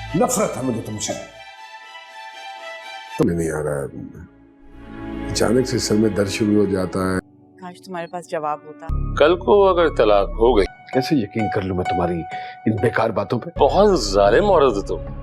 नफरत है मुझे तुमसे। तुम्हें नहीं आ रहा है, अचानक से सर में दर्द शुरू हो जाता है। काश तुम्हारे पास जवाब होता। कल को अगर तलाक हो गई, कैसे यकीन कर लूं मैं तुम्हारी इन बेकार बातों पे? बहुत जालिम औरत हो तुम।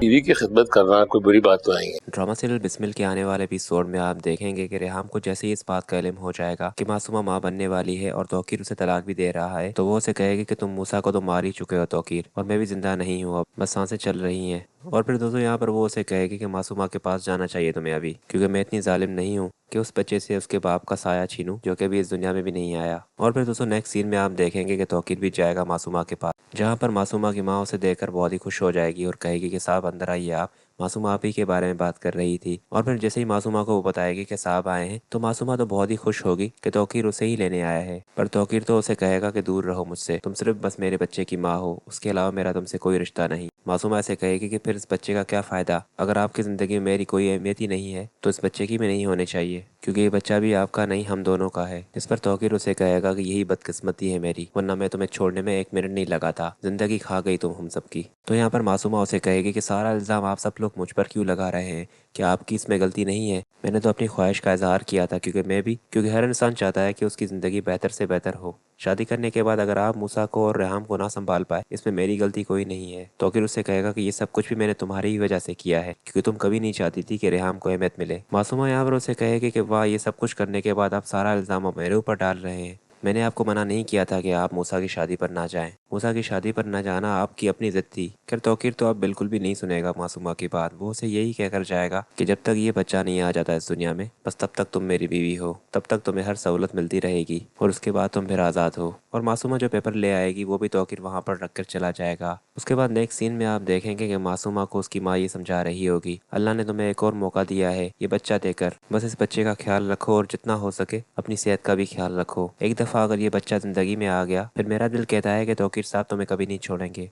बीवी की खिदमत करना कोई बुरी बात तो नहीं है। ड्रामा सीरियल बिस्मिल के आने वाले एपिसोड में आप देखेंगे कि रेहाम को जैसे ही इस बात का इल्म हो जाएगा कि मासूमा माँ बनने वाली है और तौकीर उसे तलाक भी दे रहा है, तो वो उसे कहेगी कि तुम मूसा को तो मार ही चुके हो तौकीर, और मैं भी जिंदा नहीं हूँ, अब बस सांसें चल रही हैं। और फिर दोस्तों यहाँ पर वो उसे कहेगी कि मासूमा के पास जाना चाहिए तुम्हें अभी, क्योंकि मैं इतनी जालिम नहीं हूँ कि उस बच्चे से उसके बाप का साया छीनूं जो कि अभी इस दुनिया में भी नहीं आया। और फिर दोस्तों नेक्स्ट सीन में आप देखेंगे कि तौकीर भी जाएगा मासूमा के पास, जहाँ पर मासूमा की माँ उसे देखकर बहुत ही खुश हो जाएगी और कहेगी कि साहब अंदर आइए, आप मासूमा आप ही के बारे में बात कर रही थी। और फिर जैसे ही मासूमा को वो बताएगी कि साहब आए हैं, तो मासूमा तो बहुत ही खुश होगी कि तौकीर उसे ही लेने आया है। पर तौकीर तो उसे कहेगा कि दूर रहो मुझसे, तुम सिर्फ बस मेरे बच्चे की माँ हो, उसके अलावा मेरा तुमसे कोई रिश्ता नहीं। मासूमा ऐसे कहेगी कि फिर इस बच्चे का क्या फ़ायदा, अगर आपकी ज़िंदगी में मेरी कोई अहमियत ही नहीं है तो इस बच्चे की भी नहीं होनी चाहिए, क्योंकि ये बच्चा भी आपका नहीं हम दोनों का है। इस पर तौकीर उसे कहेगा कि यही बदकिस्मती है मेरी, वरना मैं तुम्हें छोड़ने में 1 मिनट नहीं लगा था, जिंदगी खा गई तुम हम सबकी। तो यहाँ पर मासूमा उसे कहेगी कि सारा इल्ज़ाम आप सब लोग मुझ पर क्यों लगा रहे हैं, क्या आपकी इसमें गलती नहीं है? मैंने तो अपनी ख्वाहिश का इजहार किया था, क्योंकि हर इंसान चाहता है कि उसकी ज़िंदगी बेहतर से बेहतर हो। शादी करने के बाद अगर आप मूसा को और रेहाम को ना संभाल पाए, इसमें मेरी गलती कोई नहीं है। तो फिर उससे कहेगा कि ये सब कुछ भी मैंने तुम्हारी ही वजह से किया है, क्योंकि तुम कभी नहीं चाहती थी कि रेहाम को अहमियत मिले। मासूमा यहाँ पर उसे कहेगी कि वाह, ये सब कुछ करने के बाद आप सारा इल्ज़ाम मेरे ऊपर डाल रहे हैं। मैंने आपको मना नहीं किया था कि आप मूसा की शादी पर ना जाएं। मूसा की शादी पर न जाना आपकी अपनी जिद थी। खैर तौकीर तो अब बिल्कुल भी नहीं सुनेगा मासूमा की बात, वो उसे यही कहकर जाएगा कि जब तक ये बच्चा नहीं आ जाता इस दुनिया में, बस तब तक तुम मेरी बीवी हो, तब तक तुम्हें हर सहूलत मिलती रहेगी और उसके बाद तुम फिर आज़ाद हो। और मासूमा जो पेपर ले आएगी वो भी तौकीर वहाँ पर रख कर चला जाएगा। उसके बाद नेक्स्ट सीन में आप देखेंगे कि मासूमा को उसकी माँ ये समझा रही होगी, अल्लाह ने तुम्हें एक और मौका दिया है ये बच्चा देकर, बस इस बच्चे का ख्याल रखो और जितना हो सके अपनी सेहत का भी ख्याल रखो। एक दफ़ा अगर ये बच्चा ज़िंदगी में आ गया, फिर मेरा दिल कहता है कि तौकीर साहब तुम्हें कभी नहीं छोड़ेंगे।